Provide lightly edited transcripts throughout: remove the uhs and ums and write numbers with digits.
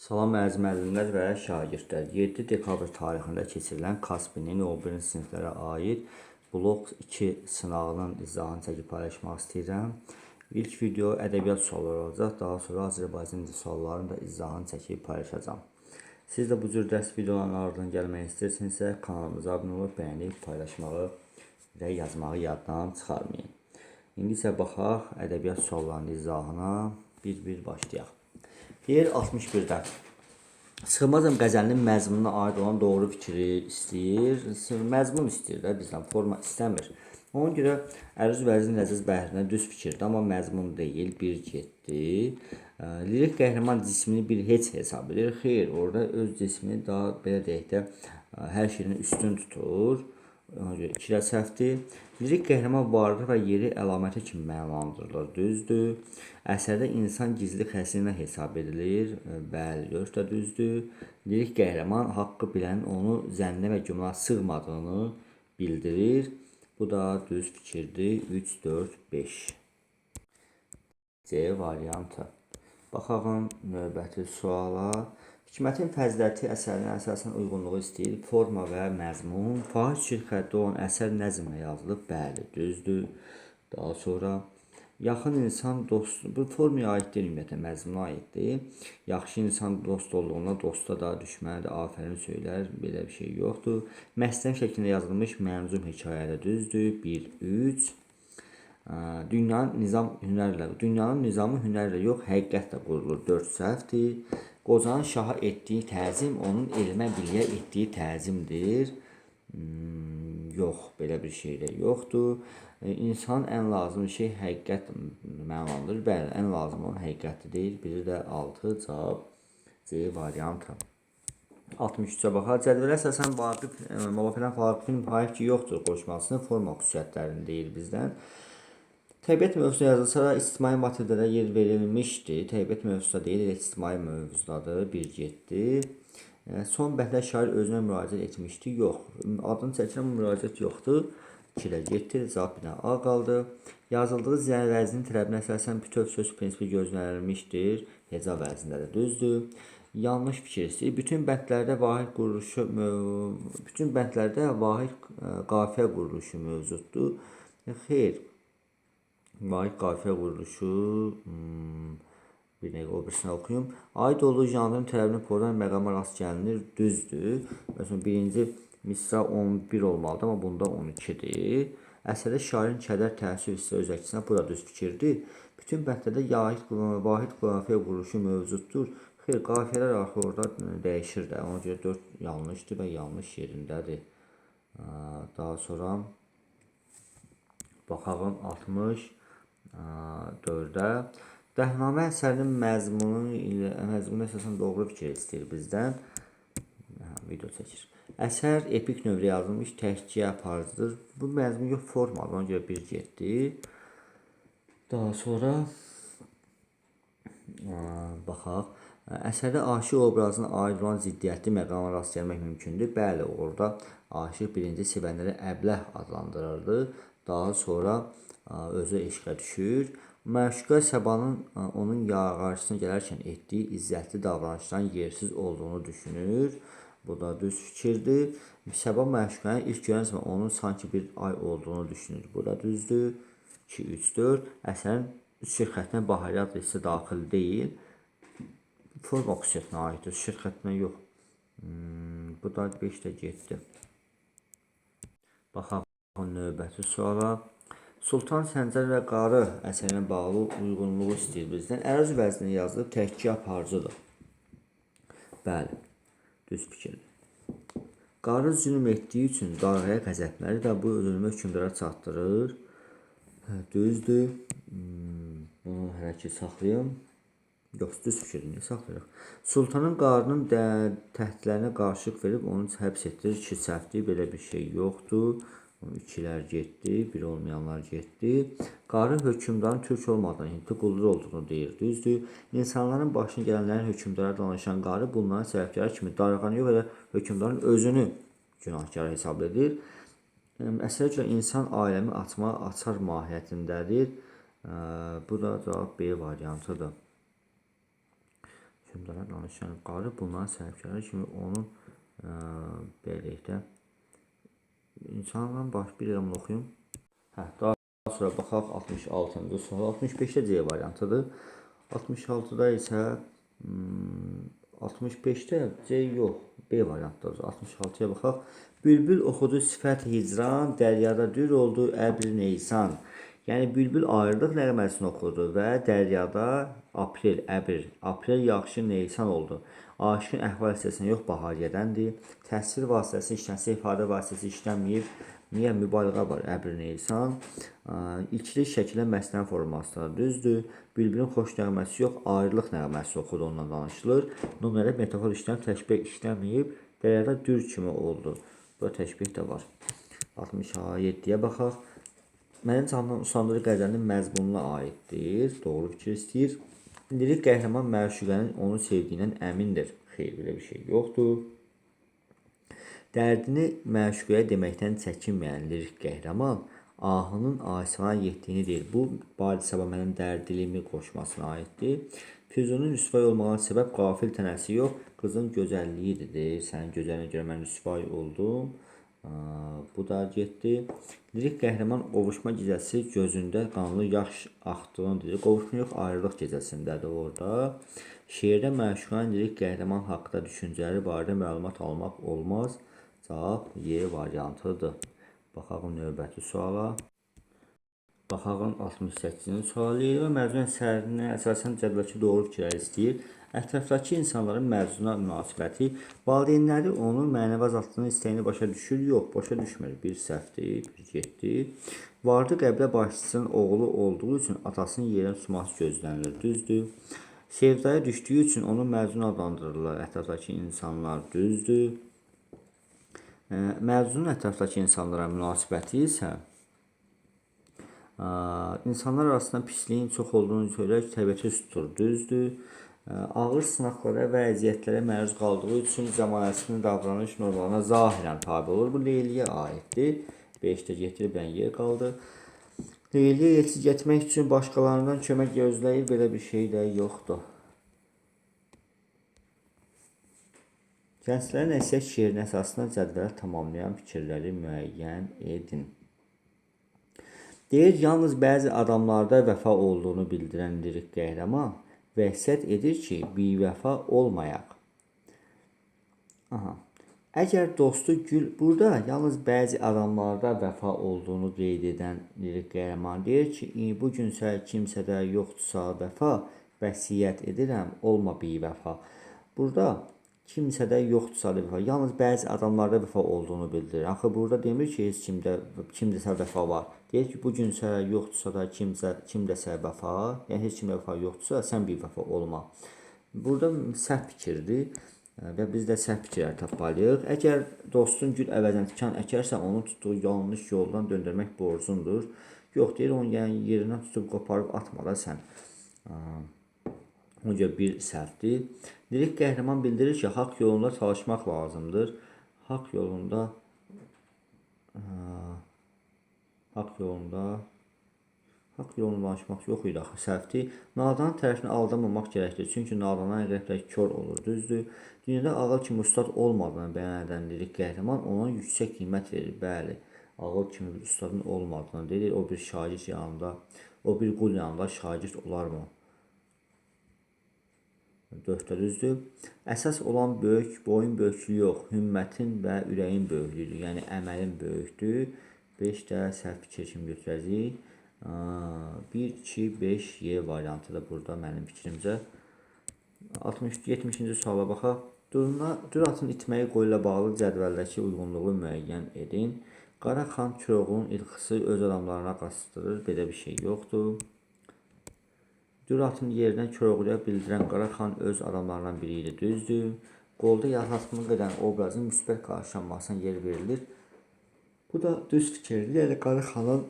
Salam əziz müəllimlər və şagirdlər. 7 dekabr tarixində keçirilən Kasbinin 11-ci siniflərə aid blok 2 sınağının izahını çəkib paylaşmaq istəyirəm. İlk video ədəbiyyat sualları olacaq. Daha sonra Azərbaycan dili suallarının da izahını çəkib paylaşacağam. Siz də bu cür dərs videoların ardından gəlmək istəyirsinizsə kanalımıza abunə olub, bəyənib, paylaşmağı və yazmağı yaddan çıxarmayın. İndi isə baxaq ədəbiyyat suallarının izahına. Bir başlayaq. Yer 61-də. Sığmazam qəzəlinin məzmununa aid olan doğru fikri istəyir. Məzmun istəyir də bizdən, forma istəmir. Ona görə əruz vəzin ləzzəz bəhrinə düz fikirdir, amma məzmun deyil, bir getdi. Lirik qəhrəman cismini bir heç hesab edir. Xeyr, orada öz cismini daha belə deyək də hər şeyin üstün tutur. Ona görə 2 səhvdir. Lirik qəhrəman varlıq və yeri əlaməti kimi mənalandırılır. Düzdür. Əsərdə insan gizli xəzinə hesab edilir. Bəli, 4 də düzdür. Lirik qəhrəman haqqı bilən onu zənnə və gümana sığmadığını bildirir. Bu da düz fikirdir. 3, 4, 5. C variantı. Baxalım növbəti suala. Hikmətin fəziləti əsərin əsasən uyğunluğu istəyir. Forma və məzmun. Fahiş şirkətdə olan əsər nəzmlə yazılıb. Bəli, düzdür. Daha sonra yaxın insan dost, bu formaya aid deyil, ümumiyyətlə məzmuna aiddir. Yaxşı insan dost olduğunda dosta da düşmənə də afərin söylər. Belə bir şey yoxdur. Məsnəvi şəklində yazılmış mənzum hekayədə düzdür. 1, 3. Dünyanın nizamı hünərlə yox, həqiqətlə qurulur. 4 səhvdir. Qocanın şaha etdiyi təzim onun elmə biliyə etdiyi təzimdir. Yox, belə bir şey də yoxdur. İnsanın ən lazım şey həqiqət mənalandırır. Bəli, ən lazım olan həqiqətdir deyil. Biri də 6 cavab C variantı. 63-ə baxaq. Cədvələ əsasən Vaqifin faiq ki yoxdur qoşmasının forma xüsusiyyətlərini deyir bizdən. Təbiət mövzusuna yazılsa da ictimai materiallara yer verilmişdir. Təbiət mövzusunda deyil, ictimai mövzudadır. 1 getdi. Son bəhtdə şair özünə müraciət etmişdi. Yox. Adını çəkilən müraciət yoxdur. 2-də getdi. Cavab bir A qaldı. Yazıldığı vəznin tələbinə əsasən bütöv söz prinsipi gözlənilmişdir. Heca vəznindədir. Düzdür. Yanlış fikir istəyir. Bütün bəndlərdə vahid qafiyə quruluşu mövcuddur. Xeyr. Vahid qafiyə quruluşu bir dəqiqə o birisini oxuyum. Aid olduğu janrın tələbini pozan məqama rast gəlinir. Düzdür. Məsələn, birinci misra 11 olmalıdır, amma bunda 12-dir. Əsərdə şairin kədər təəssüf hissi öz əksinə, bu da düz fikirdir. Bütün bəndlərdə vahid qafiyə quruluşu mövcuddur. Xeyr, qafiyələr axı orada dəyişir də. Ona görə 4 yanlışdır və yanlış yerindədir. Daha sonra baxalım 64-də. Dəhnamə əsərinin məzmunu əsasən doğru fikir istəyir bizdən. Video çəkir. Əsər epik növrə yazılmış təhkiyə aparıcıdır. Bu məzmun yox, formadır. Ona görə 1 getdi. Daha sonra baxaq. Əsərdə aşıq obrazına aid olan ziddiyyətli məqama rast gəlmək mümkündür. Bəli, orada aşıq birinci sevənləri əbləh adlandırırdı. Daha sonra özü eşqə düşür. Məşuqa Səbanın onun qarşısına gələrkən etdiyi izzətli davranışdan yersiz olduğunu düşünür. Bu da düz fikirdir. Səba məşuqanı ilk görən zaman onun sanki bir ay olduğunu düşünür. Bu da düzdür. 2, 3, 4. Əsərin 3 şirkətinə Bahariyyat hissi daxil deyil. Forma xüsusiyyətinə aiddir. Şirkətinə yox. Bu da 5-də getdi. Baxaq növbəti suala. Sultan Səncər və Qarı əsərinə bağlı uyğunluğu istəyir bizdən. Əruz vəznində yazılıb təhkiyə aparıcıdır. Bəli, düz fikirdir. Qarı zülm etdiyi üçün Qarğaya qəzəbləri də bu zülmü hökmdara çatdırır. Düzdür. Bunu hələ ki saxlayım. Yox, düz fikrini saxlayırıq. Sultanın Qarının təhdidlərinə qarşılıq verib onu həbs etdirir. 2 səhvdir, belə bir şey yoxdur. 2-lər getdi, 1 olmayanlar getdi. Qarı hökmdarın türk olmadan Hintli quldur olduğunu deyir. Düzdür. İnsanların başına gələnlərin hökmdara danışan Qarı bunların səbəbkarı kimi darğanı yox, elə hökmdarın özünü günahkar hesab edir. Əsərə görə insan aləmi açar mahiyyətindədir. Bu da cavab B variantıdır. hökmdarlar danışan qarı bunların səhvkarları kimi onun beləliklə insanların baş bir eləmini oxuyum. Daha sonra baxaq 66-cı sual. 65-də C variantıdır. 66-da isə 65-də C yox, B variantdadır. 66-ya baxaq. Bülbül oxudu sifət hicran, dəryada dür oldu əbr neysan. Yəni bülbül ayrılıq nəğməsini oxudu və dəryada aprel, əbr, aprel yaxşı neysan oldu. Aşıqın əhval hissəsində yox, bahar gedəndir. Təsvir vasitəsi işlənsə, ifadə vasitəsi işlənməyib. Niyə mübaliğə var? Əbr neysan. İkili şəkildə məsnən formasıdır. Düzdür. Bülbülün xoş nəğməsi yox, ayrılıq nəğməsi oxudu, ondan danışılır. Nümunədə metafor işləm, təşbih işləməyib. Dəryada dür kimi oldu. Burada təşbih də var. 67-yə baxaq. Mənim canımdan usandığı qəzəlin məzmununa aiddir. Doğru fikir istəyir. Lirik qəhrəman məşuqənin onu sevdiyindən əmindir. Xeyr, belə bir şey yoxdur. Dərdini məşuqəyə deməkdən çəkinməyən lirik qəhrəman ahının asifana yetdiyini deyir. Bu, Badi Səba mənim dərdilimi qoşmasına aiddir. Füzunun rüsvay olmağına səbəb qafil tənəsi yox, qızın gözəlliyidir. Sənin gözəlinə görə mən rüsvay oldum. Bu da getdi. Lirik qəhrəman qovuşma gecəsi gözündə qanlı yaş axdığını deyir. Qovuşma yox, ayrılıq gecəsindədir orada. Şeirdə məşuqan lirik qəhrəman haqqında düşüncələri barədə məlumat almaq olmaz. Cavab Y variantıdır. Baxaq növbəti suala. Baxaq 68-ci sualı və məzmun əsərinə əsasən cədvəldəki doğru fikirlər istəyir. Ətrafdakı insanların məzuna münasibəti, valideynləri onun mənəvi azadlığının istəyini başa düşür, yox, başa düşmür. Bir səhvdir, bir getdi. Vardı qəbilə başçısının oğlu olduğu üçün atasının yerinə tutması gözlənilir, düzdür. Sevdaya düşdüyü üçün onu məzun adlandırırlar ətrafdakı insanlar, düzdür. Məzunun ətrafdakı insanlara münasibəti isə insanlar arasında pisliyin çox olduğunu görərək təbiətə üst tutur, düzdür. Ağır sınaqlara və əziyyətlərə məruz qaldığı üçün zəmanəsinin davranış normalarına zahirən tabi olur. Bu Leyliyə aiddir. 5-də getirilən yer qaldı. Leyliyə yetişib getmək üçün başqalarından kömək gözləyir. Belə bir şey də yoxdur. Gənclərin əksəriyyət şeirin əsasında cədvələ tamamlayan fikirləri müəyyən edin. Deyir, yalnız bəzi adamlarda vəfa olduğunu bildirən lirik qəhrəman vəsiyyət edir ki, bivəfa olmayaq. Əgər dostu gül, burada yalnız bəzi adamlarda vəfa olduğunu qeyd edən lirik qəhrəman deyir ki, bu gün kimsədə yoxdursa vəfa, vəsiyyət edirəm, olma bivəfa. Burada kimsədə yoxdursa vəfa, yalnız bəzi adamlarda vəfa olduğunu bildirir. Axı burada demir ki, heç kimdəsə vəfa var. Deyir ki, bu gün yoxdursa da kimdəsə vəfa, yəni heç kimdə vəfa yoxdursa, sən bir vəfa olma. Burada səhv fikirdir və biz də səhv fikirlər tapmalıyıq. Əgər dostun gül əvəzinə tikan əkərsə, onu tutduğu yanlış yoldan döndürmək borcundur. Yox, deyir, onu yerindən tutub qoparıb atma da sən. Ona görə bir səhvdir. Lirik qəhrəman bildirir ki, haqq yolunda çalışmaq lazımdır. Haqq yolunda danışmaq yox idi, axı səhvdir. Nadanın tərəfini aldamamaq gərəkdir. Çünki nadanın əqrəbləri kör olur, düzdür. Dünyada ağıl kimi ustad olmadığını bəyan edən lirik qəhrəman ona yüksək qiymət verir. Bəli, ağıl kimi bir ustadın olmadığını deyir. O bir şagird yanında, o bir qul yanında şagird olarmı? 4-də düzdür. Əsas olan böyük, boyun böyüklüyü yox, hümmətin və ürəyin böyüklüyüdür. Yəni, əməlin böyükdür. 5-də səhv fikir kimi götürəcəyik. 1, 2, 5, Y variantı da burada mənim fikrimcə. 70-ci suala baxaq. Dur atın itməyi qoyla bağlı cədvəldəki uyğunluğu müəyyən edin. Qaraxan Koroğlunun ilxısı öz adamlarına qasdırır. Belə bir şey yoxdur. Dur atın yerindən Koroğluya bildirən Qaraxan öz adamlarından biri idi, düzdür. Qolda yaratılıq edən obrazın müsbət qarşılanmasına yer verilir. Bu da düz fikirdir. Yəni, Qaraxanın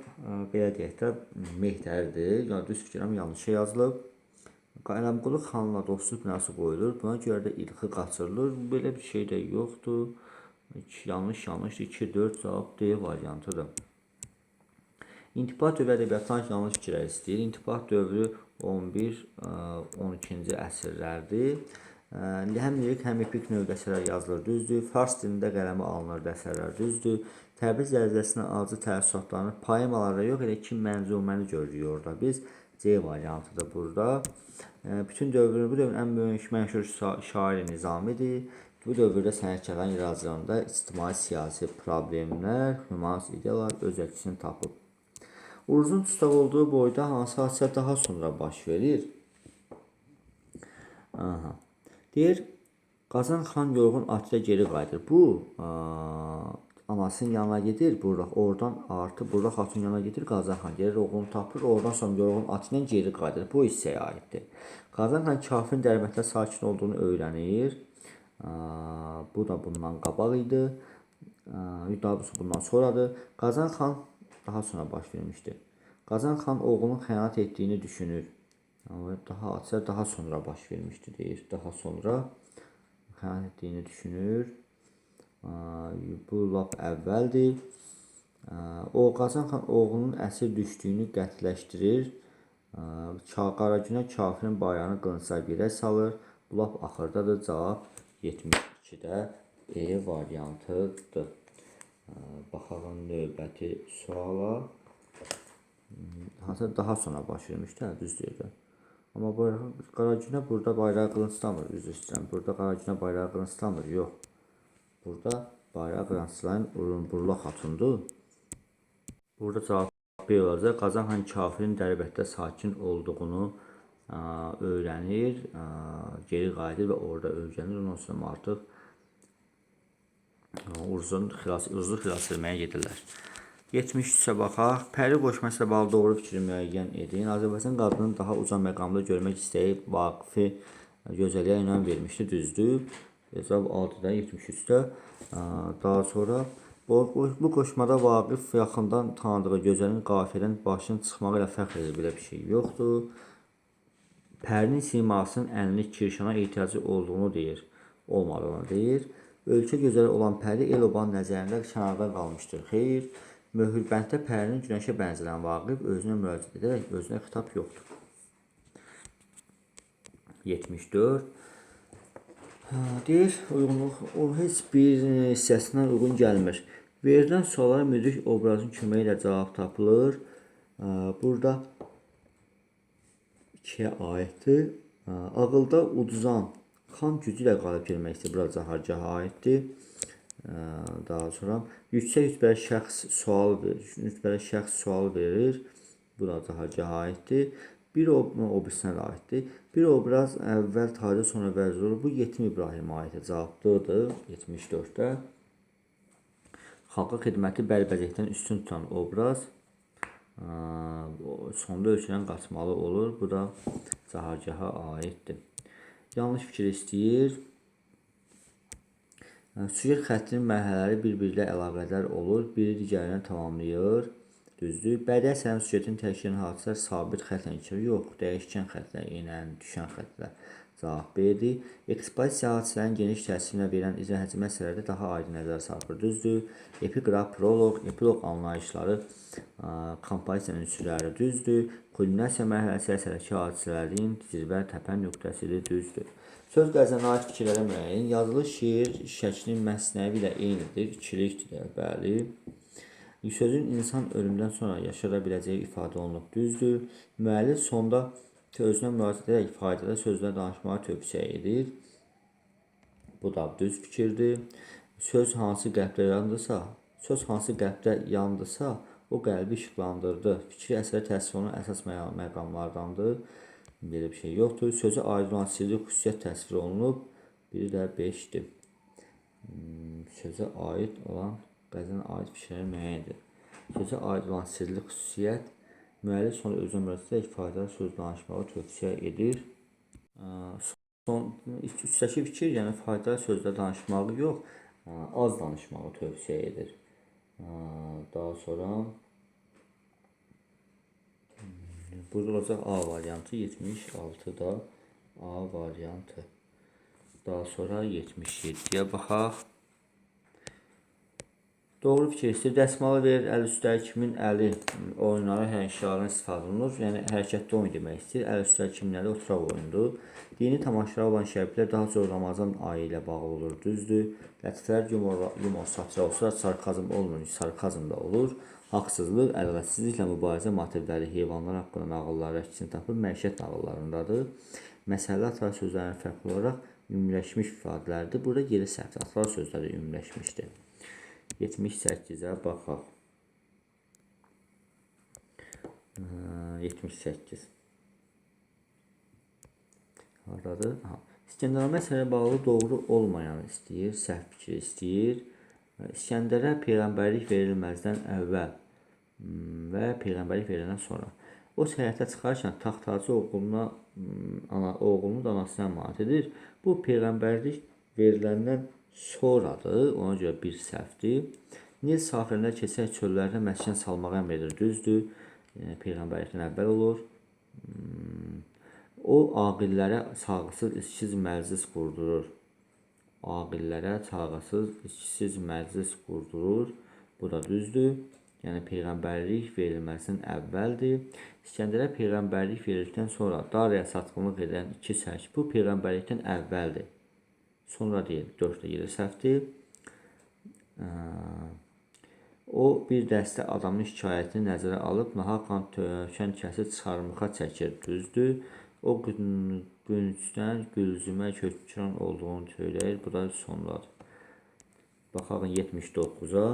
belə deyək də mehdəridir. Yəni, düz fikirəm yanlışa yazılıb. Qələmqulu xanla dostluq binası qoyulur. Buna görə də ilxi qaçırılır. Belə bir şey də yoxdur. Yanlış, 2, 4 cavab D variantıdır. İntibah dövrü ədəbiyyatdan yanlış fikirlər istəyir. İntibah dövrü 11-12-ci əsrlərdir. Həm lirik, həm epik növdə əsərlər yazılır, düzdür. Fars dilində qələmə alınır əsərlər, düzdür. Təbriz zəlzələsinin acı təəssüratlarını poemalarda yox, elə ki mənzuməni görürük orada. Biz C variantıdır burada. Bütün bu dövrün ən böyük məşhur şairi Nizamidir. Bu dövrdə sənətkarların yaradıcılığında ictimai-siyasi problemlər, humanist ideyalar öz əksini tapıb. Uruzun dustaq olduğu boyda hansı hadisə daha sonra baş verir? Deyir, Qazan xan yorğun atla geri qayıdır. Bu, anasının yanına gedir, oradan artı burada xatun yanına gedir, Qazan xan gelir, oğlunu tapır, oradan sonra yorğun atla geri qayıdır. Bu hissəyə aiddir. Qazan xan kafirin dərbənddə sakin olduğunu öyrənir. Bu da bundan qabaq idi. Daha doğrusu bundan sonradır. Qazan xan daha sonra baş vermişdir. Qazan xan oğlunun xəyanət etdiyini düşünür. Daha sonra baş vermişdir deyir. Daha sonra xəyanət etdiyini düşünür. Bu lap əvvəldir. Qazan xan oğlunun əsir düşdüyünü qətləşdirir. Qaragünə kafirin bayrağını qılıncla birə salır. Bu lap axırdadır. Cavab 72-də E variantıdır. Baxalım növbəti suala. Daha sonra baş vermişdir, düz deyir. Amma Qaragünə burada bayrağı qılınclamır, üzr istəyirəm. Burada Qaragünə bayrağı qılınclamır, yox. Burada bayrağı qılınclayan Urunburla xatundur. Burada cavab B olacaq. Qazan xan kafirin Dərbətdə sakin olduğunu öyrənir, geri qayıdır və orada öyrənir. Ondan sonra artıq Uruzunu xilas etməyə gedirlər. 73-ə baxaq. Pəri qoşması ilə bağlı doğru fikri müəyyən edin. Azərbaycan qadının daha uca məqamda görmək istəyib Vaqifi gözəlliyə önəm vermişdi, düzdür. Cavab 6-da, 73-də. Daha sonra bu qoşmada Vaqif yaxından tanıdığı gözəlin qafiyədən başının çıxmağı ilə fəxr edir. Belə bir şey yoxdur. Pərinin simasının əlini Kirşana ehtiyacı olduğunu deyir, olmadığını deyir. Ölkə gözəli olan Pəri el-obanın nəzərində kənarda qalmışdır. Xeyr, Möhürbənddə Pərinin günəşə bənzələn Vaqif özünə müraciət edərək özünə xitab yoxdur. 74. Deyir, o heç bir hissəsindən uyğun gəlmir. Verilən suallara müdrik obrazın köməyi ilə cavab tapılır. Burada 2-yə aiddir. Ağılda uduzan xan gücü ilə qalib gəlmək istəyir. Burada Cahargaha aiddir. Daha sonra yüksək rütbəli şəxs sual verir. Bu da Cahargaha aiddir. Bir obrisinə də aiddir. Bir obraz əvvəl tarixdə sonra vəzir olur. Bu Yetim İbrahimə aiddir. Cavablıdır 74-də. Xalqa xidməti bərbəzəkdən üstün tutan obraz sonda ölkədən qaçmalı olur. Bu da Cahargaha aiddir. Yanlış fikir istəyir. Süjet xəttinin mərhələləri bir-biri ilə əlaqədar olur. Biri digərinə tamamlayır. Düzdür. Bədii əsərin süjetini təşkil edən hadisələr sabit xəttlə keçir. Yox, dəyişkən xəttlə, eynən, düşən xəttlə. Cavab B-dir. Ekspozisiya hadisələrin geniş təsirinə verən icra həcmi əsərlərdə daha aydın nəzərə çarpır. Düzdür. Epiqraf, proloq, epilog anlayışları, kompozisiya ünsürləri düzdür. Kulminasiya mərhələsi əsərdəki hadisələrin zirvə təpən nöqtəsidir, düzdür. Söz qəzəlinə aid fikirlərə müəyyən. Yazılı şeir şəklinin məsnəvi ilə eynidir, ikilikdir, bəli. Sözün insan ölümdən sonra yaşada biləcəyi ifadə olunub, düzdür. Müəllif sonda özünə müraciət edərək faydalı sözlər danışmağa tövsiyə edir. Bu da düz fikirdir. Söz hansı qəlbdə yandısa, o qəlbi işıqlandırdı. Fikri əsərə təsvir olunan əsas məqamlardandır. Belə bir şey yoxdur. Sözə aid olan sirli xüsusiyyət təsvir olunub. Biri də 5-dir. Sözə aid olan qəzəlinə aid fikirlərə müəyyəndir. Sözə aid olan sirli xüsusiyyət müəllif sonra özünə müraciət edərək faydalı söz danışmağı tövsiyə edir. Üstəki fikir, yəni faydalı sözlər danışmağı yox, az danışmağı tövsiyə edir. Daha sonra burada olacaq A variantı, 76-da A variantı. Daha sonra 77-yə baxaq. Doğru fikir istəyir. Dəsmalı verir, əl üstə kimin əli oyunları hərəkətlərdən istifadə olunur. Yəni hərəkətli oyun demək istəyir. Əl üstə kimin əli oturaq oyundur. Dini tamaşalar olan şərhlər daha çox Ramazan ayı ilə bağlı olur. Düzdür. Lətifələr yumor satira olsa, sarkazm olmur, sarkazm da olur. Haqsızlıq, ədalətsizliklə mübarizə motivləri heyvanlar haqqında nağıllar əksini tapıb məişət nağıllarındadır. Məsələlər atar sözlərinin fərqli olaraq ümumiləşmiş ifadələrdir. Burada yeri səhvdir. Atar sözləri ümumiləşmişdir. 78'ə baxaq. 78. Haradadır? İskəndərnamə əsərə bağlı doğru olmayan istəyir, səhv fikir istəyir. İskəndərə peyğəmbərlik verilməzdən əvvəl və peyğəmbərlik veriləndən sonra. O səyahətə çıxarkən taxtacı oğlunu da anasına əmanət edir. Bu peyğəmbərlik veriləndən sonradır, ona görə bir səhvdir. Nil sahilində keçərək çöllərdə məskən salmağa əmr edir, düzdür. Peyğəmbərlikdən əvvəl olur. O aqillərə çağısız, içsiz məclis qurdurur. Aqillərə çağısız, içsiz məclis qurdurur. Bu da düzdür. Yəni peyğəmbərlik verilməsindən əvvəldir. İskəndərə peyğəmbərlik verildikdən sonra Daraya satqınlıq edən 2 sərk bu peyğəmbərlikdən əvvəldir. Sonra deyil, 4-də yeri səhvdir. O bir dəstə adamın şikayətini nəzərə alıb nahaq qan tökən kəsib çarmıxa çəkir, düzdür. O günçdən gülzümə kökçüran olduğunu söyləyir. Bu da sonradır. Baxaq 79-a.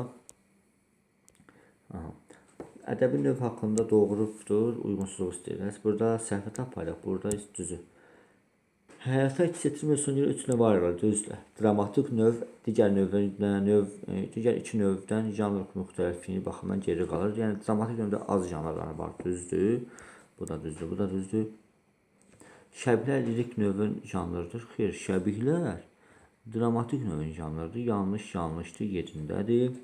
Ədəbi növ haqqında doğrudur, uyğunsuzluq istəyir. Burada səhvə tapayıq, burada düzü. Həyata keçirməsindən görə 3 növ ayrılır, düzdür. Dramatik növ, digər 2 növdən janr müxtəlifliyi baxımından geri qalır. Yəni dramatik növdə az janrları var, düzdür. Bu da düzdür, bu da düzdür. Şəbihlər lirik növün janrıdır. Xeyr, şəbihlər dramatik növün janrıdır. Yanlışdır, yerindədir.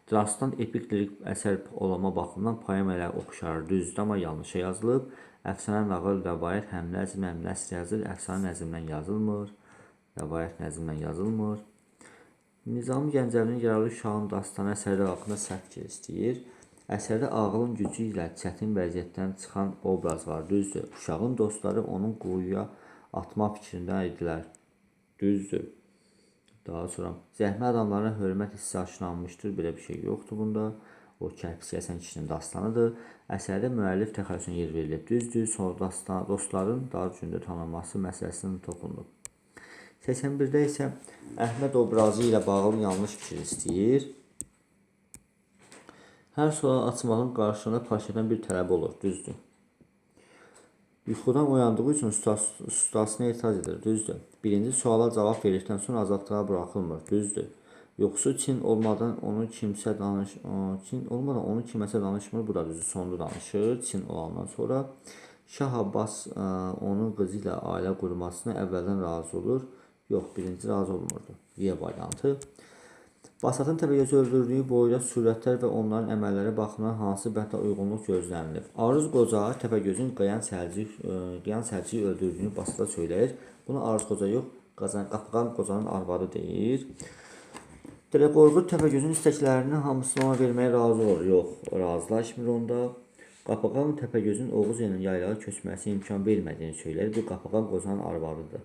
Dastan epik lirik əsər olma baxımından poemalara oxşar, düzdür, amma yanlışa yazılıb. Əfsanə, nağıl, rəvayət həm nəzm, həm nəsr yazılır. Əfsanə nəzmdən yazılmır. Rəvayət nəzmdən yazılmır. Nizami Gəncəvinin Yaralı Uşağın dastanı əsərləri haqqında səhv fikir istəyir. Əsərdə ağılın gücü ilə çətin vəziyyətdən çıxan obraz var, düzdür. Uşağın dostları onun quyuya atma fikrində idilər, düzdür. Daha sonra zəhmə adamlarına hörmət hissi aşılanmışdır, belə bir şey yoxdur bunda. O Kərpic Həsən kişinin dastanıdır. Əsərdə müəllif təxəllüsünə yer verilib, düzdür. Sonra dostların dar gündə tanınması məsələsinin toxunulub. 81-də isə Əhməd obrazı ilə bağlı yanlış fikir istəyir. Hər sual açmağın qarşılığında paşadan bir tələb olur, düzdür. Yuxudan oyandığı üçün ustasına etiraz edir, düzdür. Birinci suala cavab verdikdən sonra azadlığa buraxılmır, düzdür. Yoxsa Çin olmadan onu kiməsə danışmır, bu da düzdür. Sonda danışır, Çin olandan sonra. Şah Abbas onun qızı ilə ailə qurmasına əvvəldən razı olur. Yox, birinci razı olmurdu. Y variantı. Basatın Təpəgözü öldürdüyü boyda sürətlər və onların əməlləri baxımından hansı bəhdə uyğunluq gözlənilir? Aruz Qoca Təpəgözün Qayan Səlciyi öldürdüyünü Basata söyləyir. Bunu Aruz Qoca yox, Qapıqan Qocanın arvadı deyir. Dələ Qorqud Təpəgözün istəklərinin hamısını ona verməyə razı olur. Yox, razılaşmır onda. Qapıqan Təpəgözün Oğuz elinin yaylağa köçməsi imkan vermədiyini söyləyir. Bu Qapıqan Qocanın arvadıdır.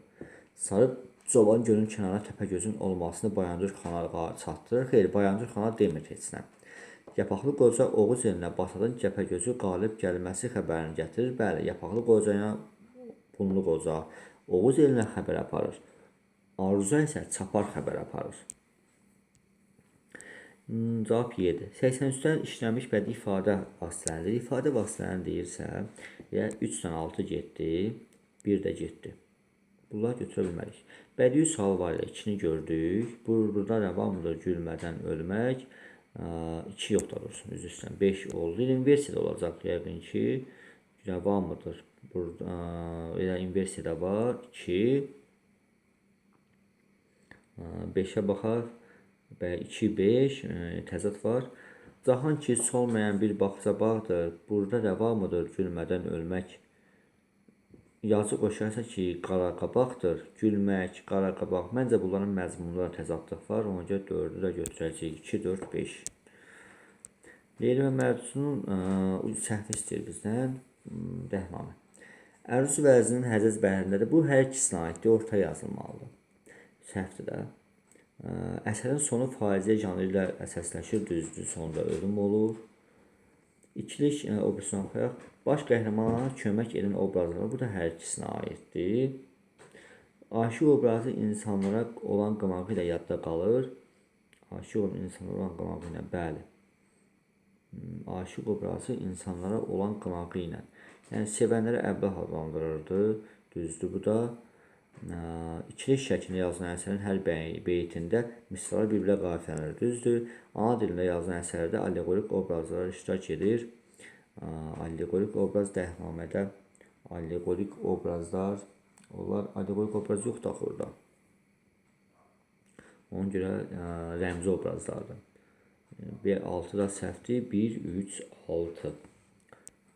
Sarıb Çoban gölün kənarına Təpəgözün olmasını Bayancır xana çatdırır. Xeyr, Bayancır xana demir heç nə. Yapaqlı Qoca Oğuz elinə Basatın Təpəgözü qalib gəlməsi xəbərini gətirir. Bəli, Yapaqlı Qocaya Bunlu Qoca Oğuz elinə xəbər aparır. Arzuza isə Çapar xəbər aparır. Cavab 7. 83-dən işlənmiş bədii ifadə vasitələridir. İfadə vasitələrini deyirsə, 3-dən 6 getdi, 1 də getdi. Bunları götürə bilmərik. Bədii sual var ilə 2-ni gördük. Burada rəvamıdır gülmədən ölmək. 2 yox da dursun, üzr istəyirəm. 5 oldu. İnversiyada olacaq yəqin ki. Rəvamıdır. Burada inversiyada var. 2. 5-ə baxar. 2, 5. Təzad var. Cahan ki, solmayan bir bağça bağdır. Burada rəvamıdır gülmədən ölmək. yazı qoşarsa ki, qaraqabaqdır, gülmək, qaraqabaq. Məncə bunların məzmununda təzadlıq var. Ona görə 4-ü də götürəcəyik. 2, 4, 5. Leyli və Məcnun səhv istəyir bizdən. Dəhnamə. Əruz vəzinin Həcəz bəhrindədir. Bu hər ikisinə aiddir. Orta yazılmalıdır. Səhvdir də. Əsərin sonu faciə janrı ilə əsaslaşır. Düzdür. Sonunda ölüm olur. İkilik obrazını oxuyaq. Baş qəhrəmana kömək edən obrazlar. Bu da hər ikisinə aiddir. Aşıq obrazı insanlara olan qınağı ilə yadda qalır. Aşıq olan insanlara olan qınağı ilə, bəli. Aşıq obrazı insanlara olan qınağı ilə. Yəni, sevənləri əvvəl adlandırırdı. Düzdür bu da. İkilik şəklində yazılan əsərin hər beytində misralar bir-birlə qafiyələnir. Düzdür. Ana dilində yazılan əsərdə allegorik obrazlar iştirak edir. Allegorik obraz dəhnamədə. Allegorik obrazlar. Onlar allegorik obraz yoxdur axı orada. Ona görə rəmzi obrazlardır. 6 da səhvdir. 1, 3, 6.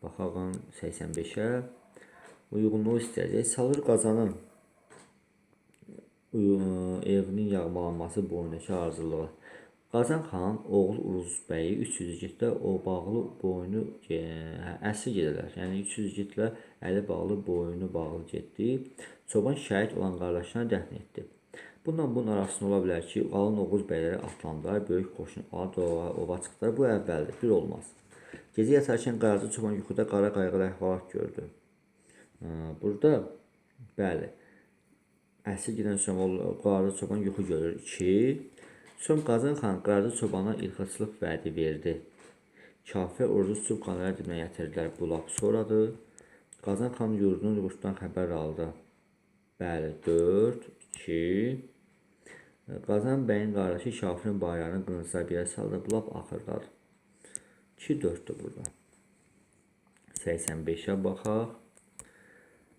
Baxalım 85-ə. Uyğunluğu istəyəcək. Salır Qazanın evinin yağmalanması boyundakı arzuluğa. Qazan xan oğul Uruz bəyi 300 igidlə o bağlı boynu əsir gedilər. Yəni 300 igidlə əli bağlı boynu bağlı getdi. Çoban şəhid olan qardaşlarına dəfn etdi. Bunun arasında ola bilər ki, qalın Oğuz bəyləri atlandılar, böyük qoşun ova çıxdılar. Bu əvvəldir, bir olmaz. Gecə yatarkən Qaraca Çoban yuxuda qara qayğılı əhvalat gördü. Burada, bəli, əsir gedən sonra Qaraca Çoban yuxu görür. 2. Son Qazan xan Qaraca Çobana ilxıçılıq vədi verdi. Kafir ordu tutub qanlara dibinə gətirdilər. Bu lap sonradır. Qazan xan yurdunun quşdan xəbər aldı. Bəli, 4, 2. Qazan bəyin qardaşı kafirin bayrağını qılınclar bir yerə saldı. Bu lap axırdadır. 2, 4'dür burada. 85'ə baxaq.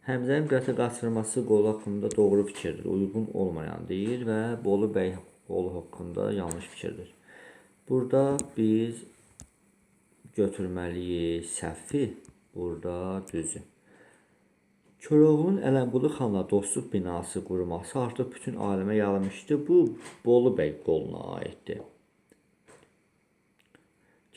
Həmzənin qətlə qaçırılması qolu haqqında doğru fikirdir, uyğun olmayan deyir və Bolu bəy qolu haqqında yanlış fikirdir. Burada biz götürməliyik səhvi, burada düzü. Koroğlunun Ələmqulu xanla dostluq binası qurması artıq bütün aləmə yayılmışdı. Bu Bolu bəy qoluna aiddir.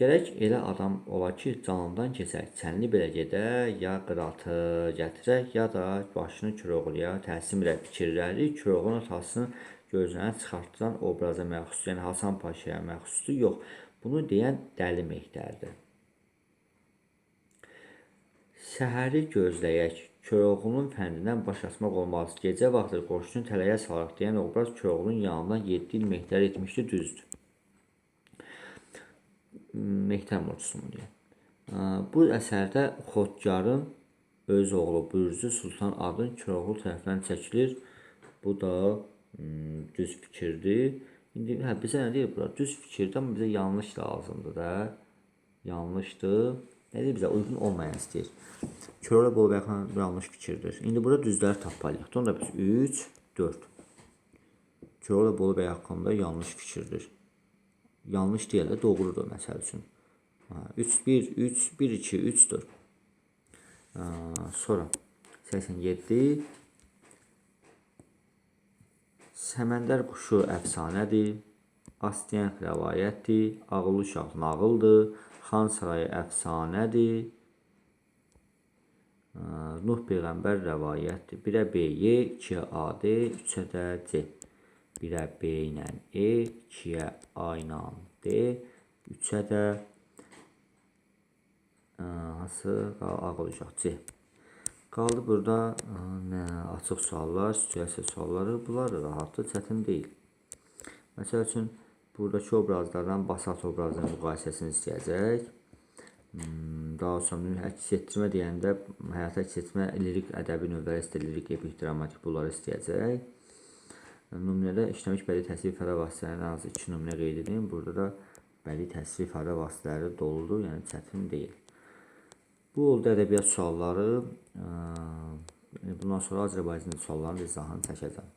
Gərək elə adam ola ki, canından keçək, çənli belə gedək, ya qıratı gətirək, ya da başını Koroğluya təslim edək fikirləri Koroğlunun atasının gözlərini çıxartılan obraza məxsusdur, yəni Hasan Paşaya məxsusdur, yox. Bunu deyən Dəli Mehdərdir. Səhəri gözləyək, Koroğlunun fəndindən baş açmaq olmaz. Gecə vaxtı qoşunu tələyə salaraq deyən obraz Koroğlunun yanından 7 il Mehdər etmişdi, düzdür. Mehdər Murcusumu deyək. Bu əsərdə Xodkarın öz oğlu Bürcü Sultan adın Koroğlu tərəfindən çəkilir. Bu da düz fikirdir. İndi bizə nə deyir burada? Düz fikirdir, amma bizə yanlış lazımdır da. Yanlışdır. Nə deyir bizə? Uyğun olmayan istəyir. Koroğlu Bolu bəy xan yanlış fikirdir. İndi burada düzləri tapmalıyıq. Onda biz 3, 4. Koroğlu Bolu bəy haqqında yanlış fikirdir. Yanlış deyil də, doğrudur məsəl üçün. 3, 1, 3, 1, 2, 3, 4. Sonra 87. Səməndər quşu əfsanədir. Astiyən rəvayətdir. Ağıllı uşaq nağıldır. Xan sarayı əfsanədir. Nuh Peyğəmbər rəvayətdir. 1-ə B, Y, 2-ə A, D, 3-ə də C. 1-ə B ilə E, 2-ə A ilə D, 3-ə də ağıl uşaq C. Qaldı burada açıq suallar, situasiya sualları. Bunlar rahatdır, çətin deyil. Məsəl üçün, buradakı obrazlardan Basat obrazının müqayisəsini istəyəcək. Daha sonra əks etdirmə deyəndə, həyata əks etdirmə, lirik ədəbi növləri istəyir, lirik, epik, dramatik bunları istəyəcək. Nümunədə işləmiş bədii təsvir ifadə vasitələrinin ən azı 2 nümunə qeyd edin. Burada da bədii təsvir ifadə vasitələri doludur, yəni çətin deyil. Bu oldu ədəbiyyat sualları. Bundan sonra Azərbaycan suallarının izahını çəkəcəm.